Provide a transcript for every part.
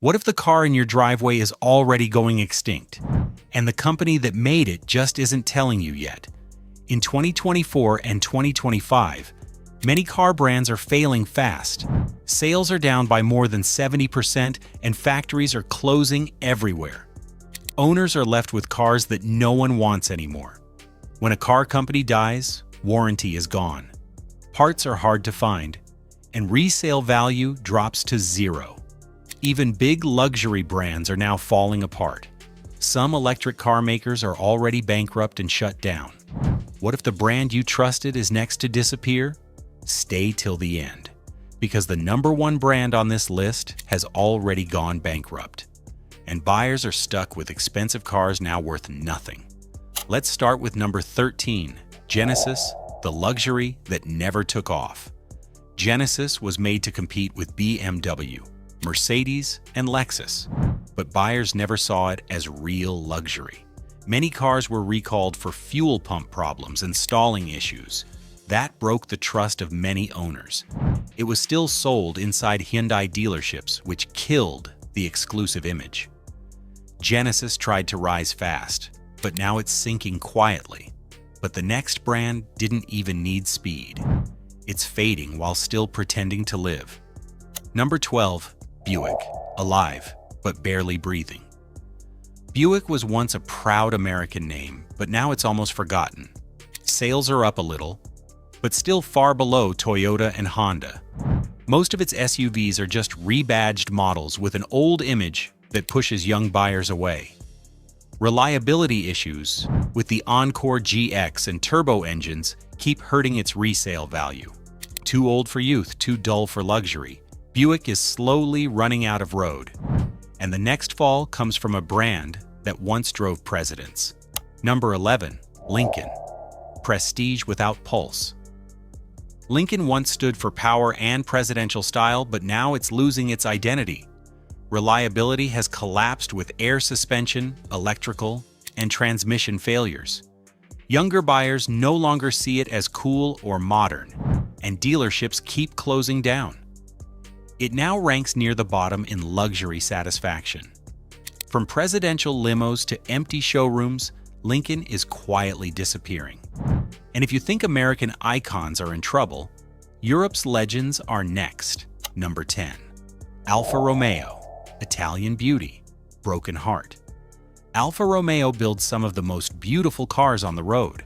What if the car in your driveway is already going extinct, and the company that made it just isn't telling you yet? In 2024 and 2025, many car brands are failing fast. Sales are down by more than 70%, and factories are closing everywhere. Owners are left with cars that no one wants anymore. When a car company dies, warranty is gone. Parts are hard to find, and resale value drops to zero. Even big luxury brands are now falling apart. Some electric car makers are already bankrupt and shut down. What if the brand you trusted is next to disappear? Stay till the end, because the #1 brand on this list has already gone bankrupt, and buyers are stuck with expensive cars now worth nothing. Let's start with number 13, Genesis, the luxury that never took off. Genesis was made to compete with BMW, Mercedes, and Lexus, but buyers never saw it as real luxury. Many cars were recalled for fuel pump problems and stalling issues. That broke the trust of many owners. It was still sold inside Hyundai dealerships, which killed the exclusive image. Genesis tried to rise fast, but now it's sinking quietly. But the next brand didn't even need speed. It's fading while still pretending to live. Number 12, Buick, alive, but barely breathing. Buick was once a proud American name, but now it's almost forgotten. Sales are up a little, but still far below Toyota and Honda. Most of its SUVs are just rebadged models with an old image that pushes young buyers away. Reliability issues with the Encore GX and turbo engines keep hurting its resale value. Too old for youth, too dull for luxury. Buick is slowly running out of road. And the next fall comes from a brand that once drove presidents. Number 11, Lincoln. Prestige without pulse. Lincoln once stood for power and presidential style, but now it's losing its identity. Reliability has collapsed with air suspension, electrical, and transmission failures. Younger buyers no longer see it as cool or modern, and dealerships keep closing down. It now ranks near the bottom in luxury satisfaction. From presidential limos to empty showrooms, Lincoln is quietly disappearing. And if you think American icons are in trouble, Europe's legends are next. Number 10. Alfa Romeo, Italian beauty, broken heart. Alfa Romeo builds some of the most beautiful cars on the road,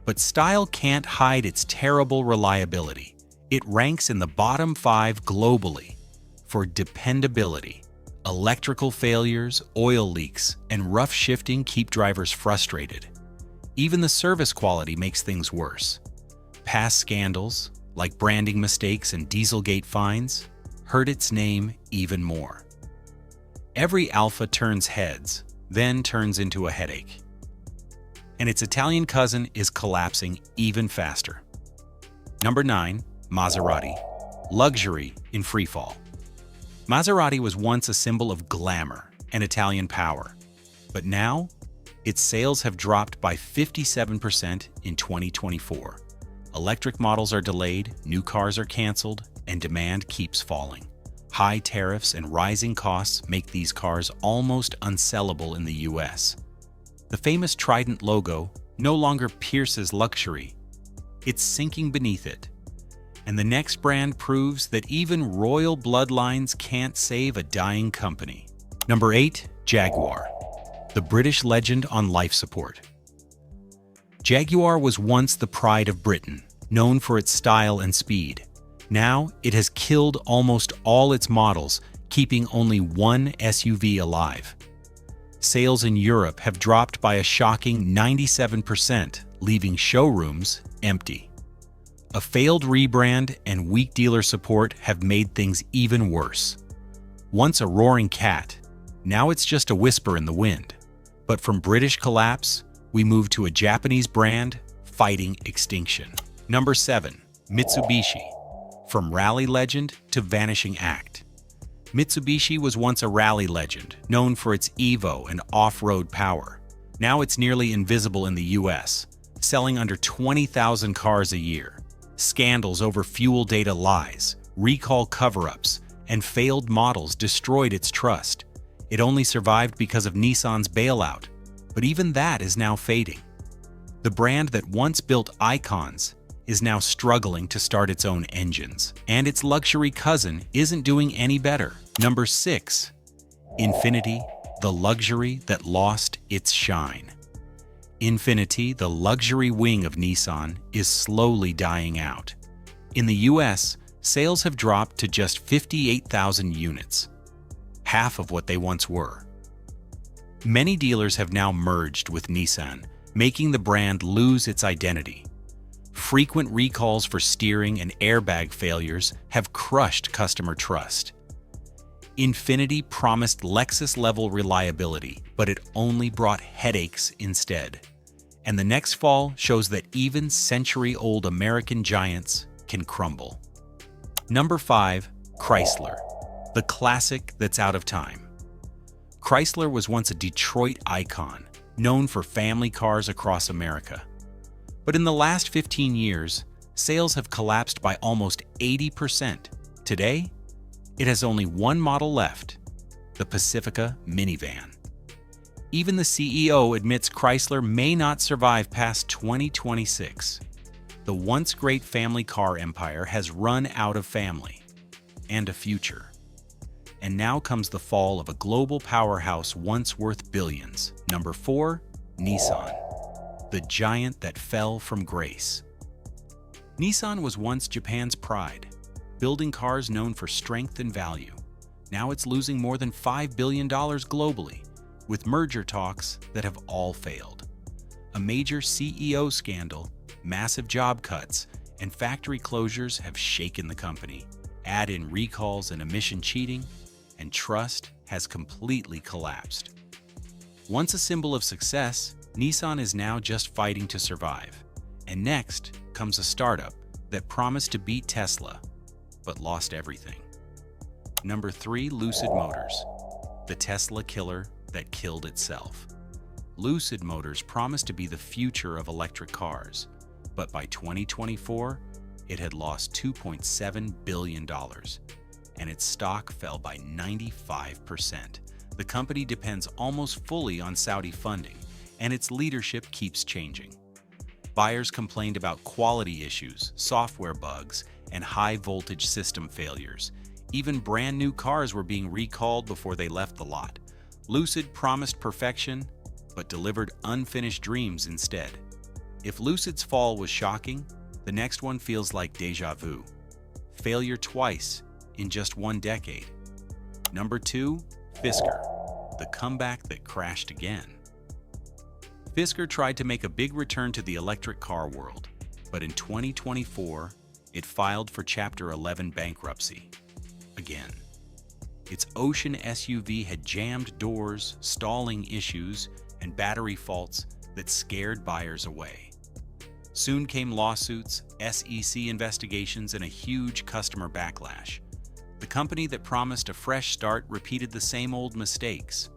but style can't hide its terrible reliability. It ranks in the bottom 5 globally for dependability. Electrical failures, oil leaks, and rough shifting keep drivers frustrated. Even the service quality makes things worse. Past scandals, like branding mistakes and Dieselgate fines, hurt its name even more. Every Alfa turns heads, then turns into a headache. And its Italian cousin is collapsing even faster. Number 9, Maserati, luxury in freefall. Maserati was once a symbol of glamour and Italian power, but now its sales have dropped by 57% in 2024. Electric models are delayed, new cars are canceled, and demand keeps falling. High tariffs and rising costs make these cars almost unsellable in the US. The famous Trident logo no longer pierces luxury. It's sinking beneath it. And the next brand proves that even royal bloodlines can't save a dying company. Number 8, Jaguar, the British legend on life support. Jaguar was once the pride of Britain, known for its style and speed. Now, it has killed almost all its models, keeping only one SUV alive. Sales in Europe have dropped by a shocking 97%, leaving showrooms empty. A failed rebrand and weak dealer support have made things even worse. Once a roaring cat, now it's just a whisper in the wind. But from British collapse, we move to a Japanese brand fighting extinction. Number 7, Mitsubishi. From rally legend to vanishing act. Mitsubishi was once a rally legend, known for its Evo and off-road power. Now it's nearly invisible in the US, selling under 20,000 cars a year. Scandals over fuel data lies, recall cover-ups, and failed models destroyed its trust. It only survived because of Nissan's bailout, but even that is now fading. The brand that once built icons is now struggling to start its own engines, and its luxury cousin isn't doing any better. Number 6. Infiniti, the luxury that lost its shine. Infiniti, the luxury wing of Nissan, is slowly dying out. In the US, sales have dropped to just 58,000 units, half of what they once were. Many dealers have now merged with Nissan, making the brand lose its identity. Frequent recalls for steering and airbag failures have crushed customer trust. Infiniti promised Lexus-level reliability, but it only brought headaches instead. And the next fall shows that even century-old American giants can crumble. Number 5. Chrysler, the classic that's out of time. Chrysler was once a Detroit icon, known for family cars across America. But in the last 15 years, sales have collapsed by almost 80%. Today, it has only one model left, the Pacifica minivan. Even the CEO admits Chrysler may not survive past 2026. The once great family car empire has run out of family and a future. And now comes the fall of a global powerhouse once worth billions. Number 4. Nissan, the giant that fell from grace. Nissan was once Japan's pride, building cars known for strength and value. Now it's losing more than $5 billion globally, with merger talks that have all failed. A major CEO scandal, massive job cuts, and factory closures have shaken the company. Add in recalls and emission cheating, and trust has completely collapsed. Once a symbol of success, Nissan is now just fighting to survive. And next comes a startup that promised to beat Tesla, but lost everything. Number 3. Lucid Motors, the Tesla killer that killed itself. Lucid Motors promised to be the future of electric cars, but by 2024, it had lost $2.7 billion, and its stock fell by 95%. The company depends almost fully on Saudi funding, and its leadership keeps changing. Buyers complained about quality issues, software bugs, and high-voltage system failures. Even brand-new cars were being recalled before they left the lot. Lucid promised perfection, but delivered unfinished dreams instead. If Lucid's fall was shocking, the next one feels like déjà vu. Failure twice in just one decade. Number 2. Fisker, the comeback that crashed again. Fisker tried to make a big return to the electric car world, but in 2024, it filed for Chapter 11 bankruptcy. Again. Its Ocean SUV had jammed doors, stalling issues, and battery faults that scared buyers away. Soon came lawsuits, SEC investigations, and a huge customer backlash. The company that promised a fresh start repeated the same old mistakes.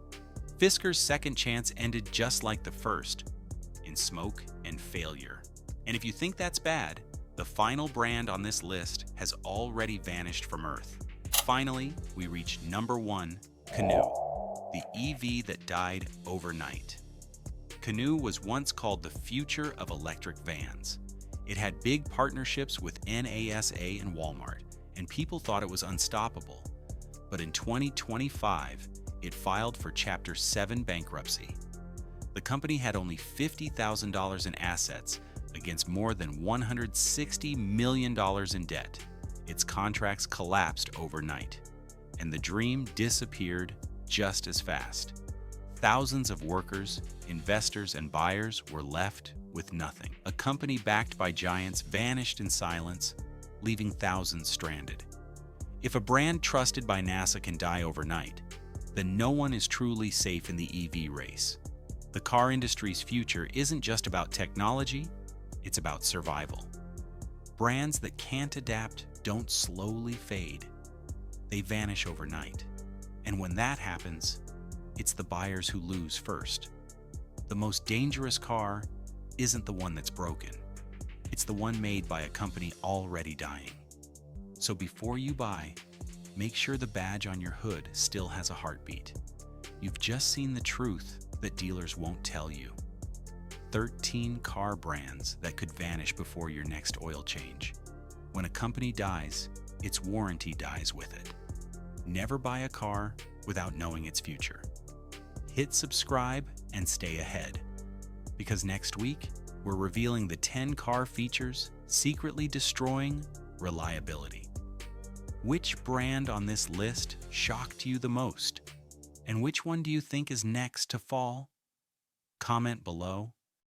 Fisker's second chance ended just like the first, in smoke and failure. And if you think that's bad, the final brand on this list has already vanished from Earth. Finally, we reach number 1, Canoo, the EV that died overnight. Canoo was once called the future of electric vans. It had big partnerships with NASA and Walmart, and people thought it was unstoppable. But in 2025, it filed for Chapter 7 bankruptcy. The company had only $50,000 in assets against more than $160 million in debt. Its contracts collapsed overnight, and the dream disappeared just as fast. Thousands of workers, investors, and buyers were left with nothing. A company backed by giants vanished in silence, leaving thousands stranded. If a brand trusted by NASA can die overnight, then no one is truly safe in the EV race. The car industry's future isn't just about technology, it's about survival. Brands that can't adapt don't slowly fade. They vanish overnight. And when that happens, it's the buyers who lose first. The most dangerous car isn't the one that's broken. It's the one made by a company already dying. So before you buy, make sure the badge on your hood still has a heartbeat. You've just seen the truth that dealers won't tell you. 13 car brands that could vanish before your next oil change. When a company dies, its warranty dies with it. Never buy a car without knowing its future. Hit subscribe and stay ahead, because next week, we're revealing the 10 car features secretly destroying reliability. Which brand on this list shocked you the most? And which one do you think is next to fall? Comment below